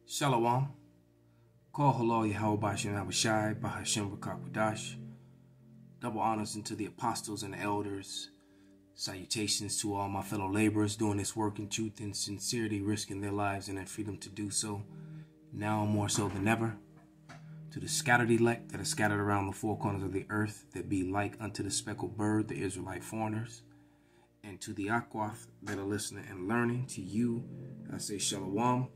Shalom. Call hello Yahweh Bashem Abishai Bahashem Rakakwadash. Double honors unto the apostles and the elders. Salutations to all my fellow laborers doing this work in truth and sincerity, risking their lives and their freedom to do so, now more so than ever. To the scattered elect that are scattered around the four corners of the earth, that be like unto the speckled bird, the Israelite foreigners. And to the Aquath that are listening and learning, to you, I say Shalom.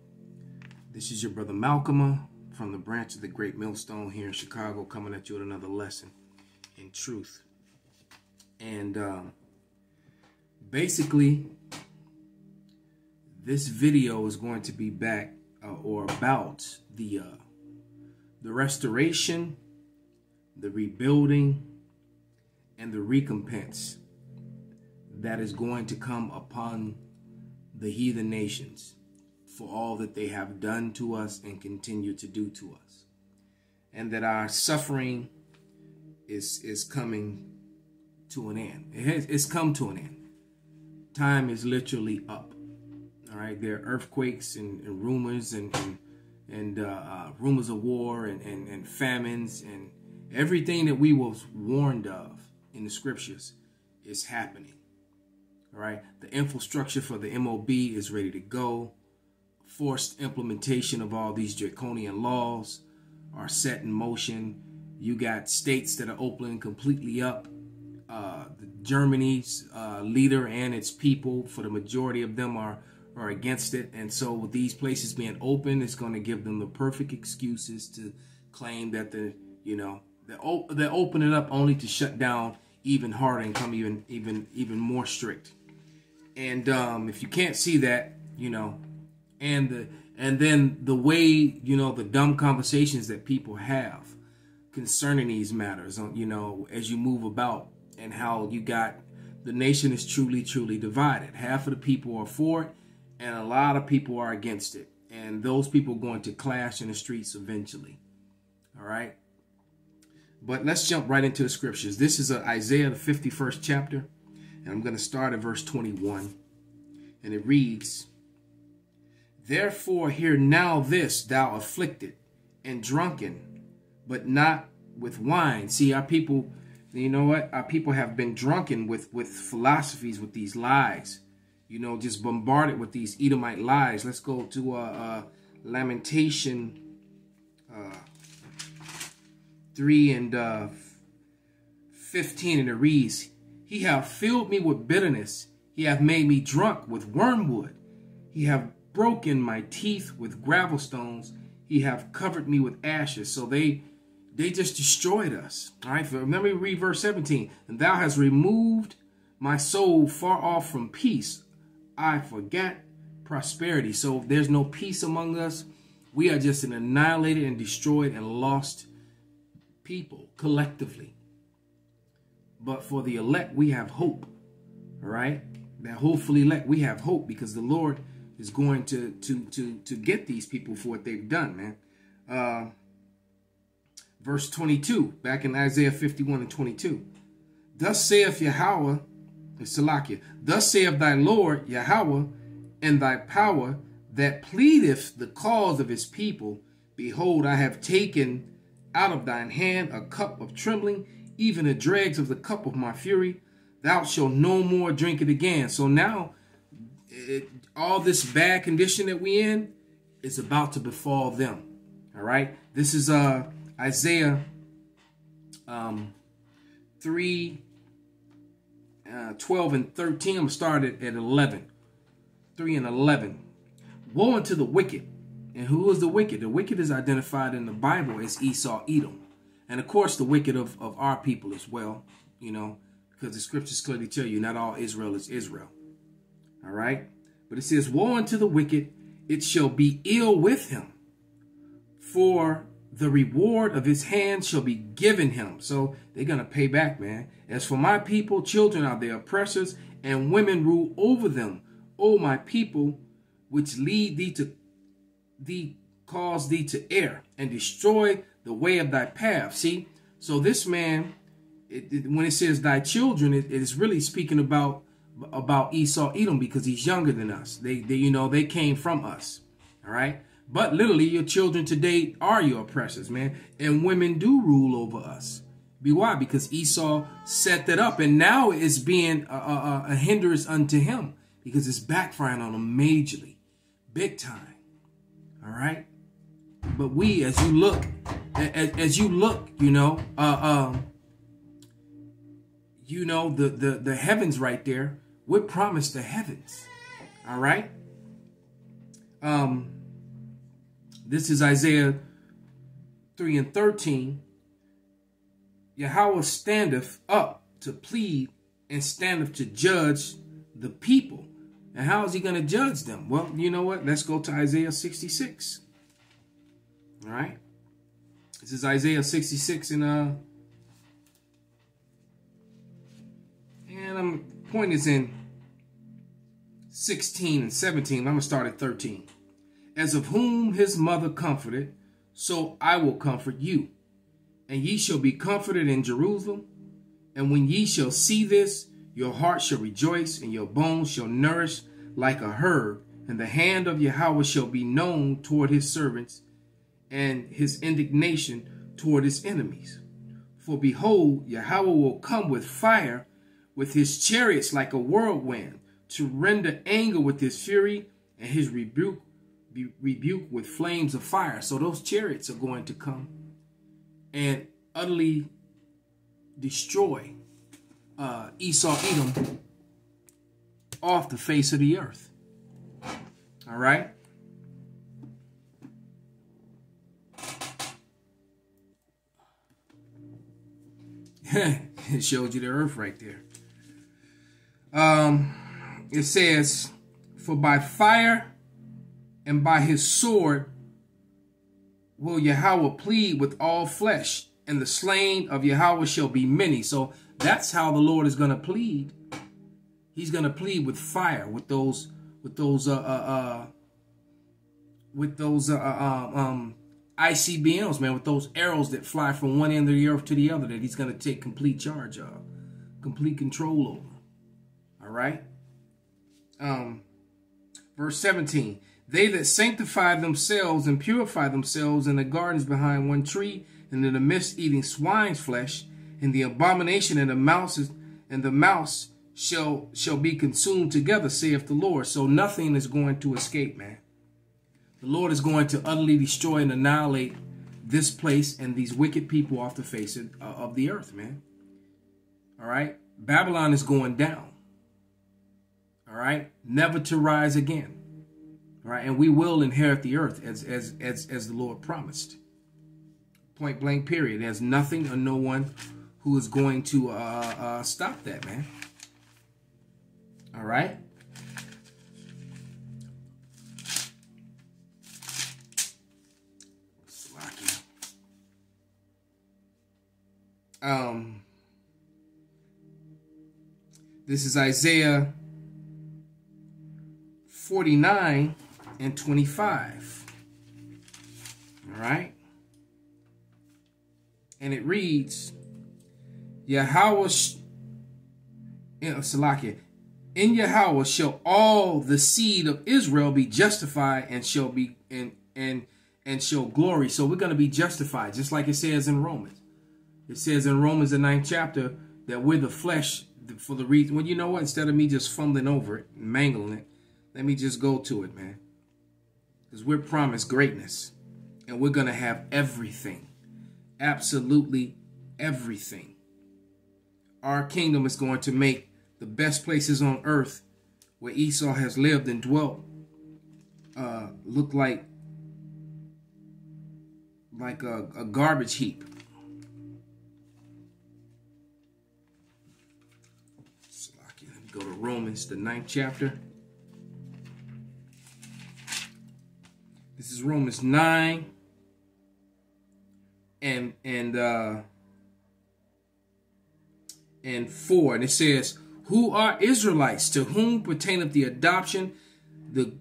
This is your brother Malcolm from the branch of the Great Millstone here in Chicago, coming at you with another lesson in truth. And basically, this video is going to be back or about the restoration, the rebuilding, and the recompense that is going to come upon the heathen nations for all that they have done to us and continue to do to us. And that our suffering is coming to an end. It's come to an end. Time is literally up. All right, there are earthquakes and rumors and rumors of war and famines, and everything that we was warned of in the scriptures is happening. All right, the infrastructure for the MOB is ready to go. Forced implementation of all these draconian laws are set in motion. You got states that are opening completely up. Germany's leader and its people, for the majority of them, are against it. And so with these places being open, it's going to give them the perfect excuses to claim that they're opening up only to shut down even harder and come even more strict. And if you can't see that, and then the way, the dumb conversations that people have concerning these matters, as you move about, and how you got the nation is truly divided. Half of the people are for it, and a lot of people are against it. And those people are going to clash in the streets eventually. All right. But let's jump right into the scriptures. This is Isaiah, the 51st chapter. And I'm going to start at verse 21. And it reads, "Therefore hear now this, thou afflicted and drunken, but not with wine." See, our people, you know what? Our people have been drunken with philosophies, with these lies. Just bombarded with these Edomite lies. Let's go to Lamentation 3 and 15, and it reads, "He hath filled me with bitterness. He hath made me drunk with wormwood. He hath broken my teeth with gravel stones. He hath covered me with ashes." So they just destroyed us. All right. Let me read verse 17. "And thou hast removed my soul far off from peace. I forget prosperity." So if there's no peace among us, we are just an annihilated and destroyed and lost people collectively. But for the elect, we have hope. All right. That hopefully elect, we have hope, because the Lord is going to get these people for what they've done, man. Verse 22, back in Isaiah 51 and 22. "Thus saith Yahweh, Salakia, thus saith thy Lord Yahweh, and thy power that pleadeth the cause of his people. Behold, I have taken out of thine hand a cup of trembling, even the dregs of the cup of my fury. Thou shalt no more drink it again." So now, all this bad condition that we in is about to befall them. All right. This is Isaiah 3, 12 and 13. I'm started at 11. 3 and 11. "Woe unto the wicked." And who is the wicked? The wicked is identified in the Bible as Esau, Edom. And of course, the wicked of our people as well, because the scriptures clearly tell you not all Israel is Israel. All right. But it says, "Woe unto the wicked, it shall be ill with him, for the reward of his hand shall be given him." So they're going to pay back, man. "As for my people, children are their oppressors, and women rule over them. O my people, which lead thee cause thee to err, and destroy the way of thy path." See, so this man, when it says thy children, it is really speaking about Esau, Edom, because he's younger than us. They came from us. All right. But literally, your children today are your oppressors, man. And women do rule over us. Why? Because Esau set that up, and now it's being a hindrance unto him, because it's backfiring on him majorly, big time. All right. But we, as you look, the heavens right there. We're promised the heavens. All right. This is Isaiah 3:13. Yahweh standeth up to plead and standeth to judge the people. And how is he going to judge them? Well, you know what? Let's go to Isaiah 66. All right. This is Isaiah 66 and point is in 16 and 17. I'm going to start at 13. As of whom his mother comforted, so I will comfort you. And ye shall be comforted in Jerusalem. And when ye shall see this, your heart shall rejoice, and your bones shall nourish like a herb. And the hand of Yahweh shall be known toward his servants, and his indignation toward his enemies. For behold, Yahweh will come with fire, with his chariots like a whirlwind, to render anger with his fury, and his rebuke with flames of fire. So those chariots are going to come and utterly destroy Esau, Edom, off the face of the earth. All right. It showed you the earth right there. It says, for by fire and by his sword will Yahweh plead with all flesh, and the slain of Yahweh shall be many. So that's how the Lord is going to plead. He's going to plead with fire, with those ICBMs, man, with those arrows that fly from one end of the earth to the other, that he's going to take complete charge of, complete control over. All right. Verse 17. They that sanctify themselves and purify themselves in the gardens behind one tree, and in the midst eating swine's flesh, and the abomination and the mouse shall be consumed together, saith the Lord. So nothing is going to escape, man. The Lord is going to utterly destroy and annihilate this place and these wicked people off the face of the earth, man. All right. Babylon is going down. All right. Never to rise again. All right. And we will inherit the earth as the Lord promised. Point blank, period. There's nothing or no one who is going to stop that, man. All right. This is Isaiah 49 and 25. All right. And it reads, Yahweh, in Yahweh shall all the seed of Israel be justified, and shall be and shall glory. So we're going to be justified, just like it says in Romans. It says in Romans, the 9th chapter, that we're the flesh for the reason. Well, you know what? Instead of me just fumbling over it and mangling it, let me just go to it, man. Because we're promised greatness, and we're going to have everything. Absolutely everything. Our kingdom is going to make the best places on earth where Esau has lived and dwelt look like a garbage heap. Go to Romans, the 9th chapter. This is Romans 9 and 4, and it says, "Who are Israelites, to whom pertaineth the adoption, the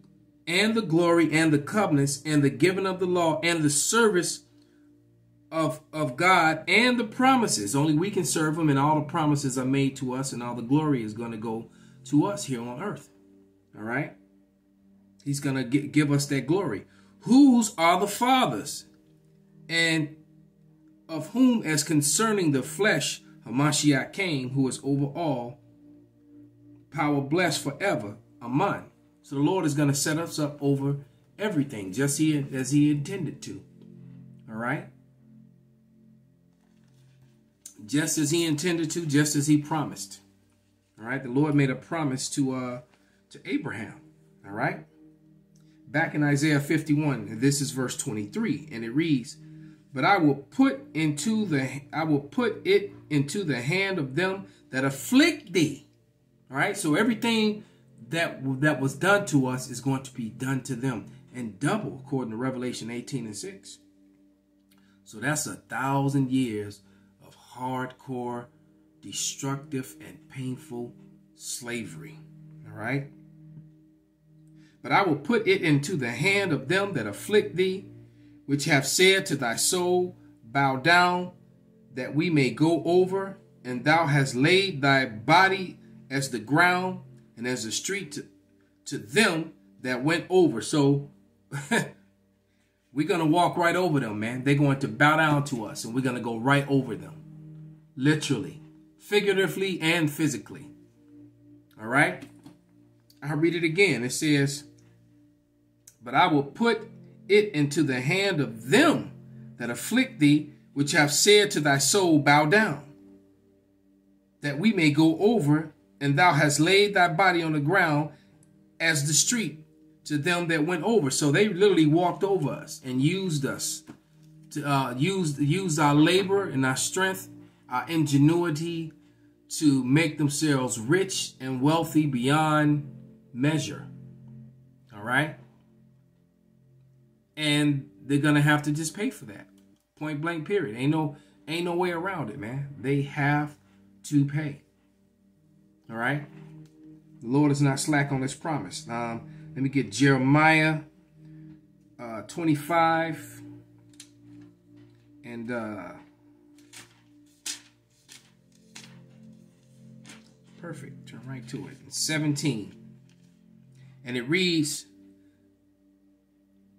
glory, and the covenants, and the giving of the law, and the service of God, and the promises." Only we can serve him, and all the promises are made to us, and all the glory is going to go to us here on earth. All right? He's going to give us that glory. whose are the fathers, and of whom as concerning the flesh Hamashiach came, who is over all power, blessed forever. Amen. So the Lord is going to set us up over everything, just as he intended to. All right? Just as he intended to, just as he promised. All right? The Lord made a promise to Abraham. All right? Back in Isaiah 51, and this is verse 23, and it reads, "But I will put it into the hand of them that afflict thee." All right? So everything that was done to us is going to be done to them, and double, according to Revelation 18:6. So that's 1,000 years of hardcore, destructive, and painful slavery. All right? "But I will put it into the hand of them that afflict thee, which have said to thy soul, bow down, that we may go over. And thou hast laid thy body as the ground, and as a street to them that went over." So we're going to walk right over them, man. They're going to bow down to us, and we're going to go right over them. Literally, figuratively, and physically. All right? I'll read it again. It says, "But I will put it into the hand of them that afflict thee, which have said to thy soul, bow down, that we may go over. And thou hast laid thy body on the ground as the street to them that went over." So they literally walked over us and used us to use our labor and our strength, our ingenuity to make themselves rich and wealthy beyond measure. All right? And they're going to have to just pay for that. Point blank, period. Ain't no way around it, man. They have to pay. All right? The Lord is not slack on his promise. Let me get Jeremiah 25 and perfect. Turn right to it. 17. And it reads,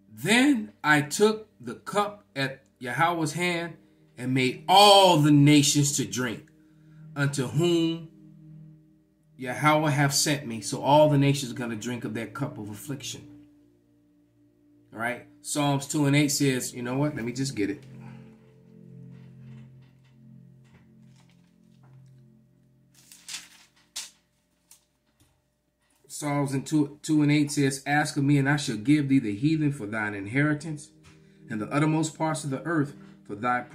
"Then I took the cup at Yahweh's hand and made all the nations to drink, unto whom Yahweh hath sent me." So all the nations are going to drink of that cup of affliction. All right. Psalms 2:8 says, you know what? Let me just get it. Psalms 2:8 says, "Ask of me, and I shall give thee the heathen for thine inheritance, and the uttermost parts of the earth for thy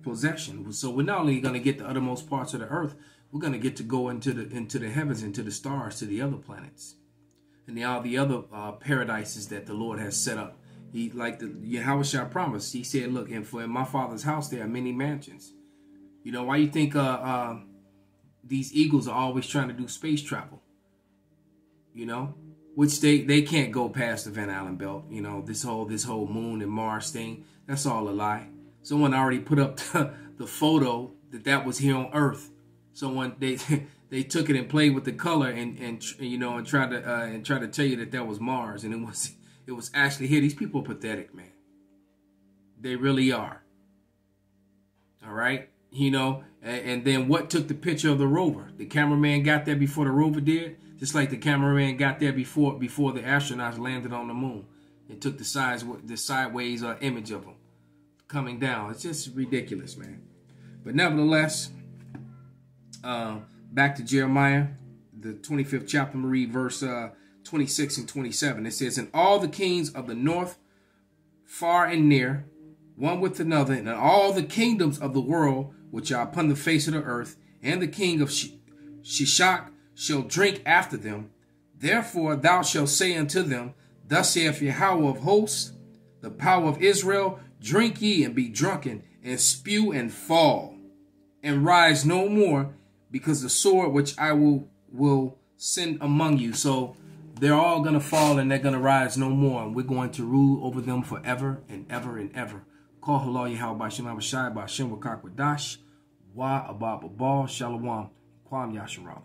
possession." So we're not only going to get the uttermost parts of the earth, we're going to get to go into the heavens, into the stars, to the other planets, and all the other paradises that the Lord has set up. He, like the Yahweh shall promise. He said, "Look, in my Father's house there are many mansions." You know why you think these eagles are always trying to do space travel? You know, which they can't go past the Van Allen belt. You know, this whole moon and Mars thing, that's all a lie. Someone already put up the photo that was here on Earth. Someone they took it and played with the color and you know, and tried to tell you that was Mars, and it was actually here. These people are pathetic, man. They really are. All right, you know, and then what took the picture of the rover? The cameraman got there before the rover did. Just like the cameraman got there before the astronauts landed on the moon. It took the sideways image of them coming down. It's just ridiculous, man. But nevertheless, back to Jeremiah, the 25th chapter, read verse 26 and 27. It says, "And all the kings of the north, far and near, one with another, and all the kingdoms of the world which are upon the face of the earth, and the king of Shishak shall drink after them. Therefore thou shalt say unto them, Thus saith Yahweh of hosts, the power of Israel, drink ye and be drunken, and spew and fall, and rise no more, because the sword which I will send among you." So they're all going to fall, and they're going to rise no more, and we're going to rule over them forever and ever and ever. Call halal Yahweh B'Shem Abishai B'Shem Wakakwadash Wa Abba Babal Shalom Kwam Yasharala.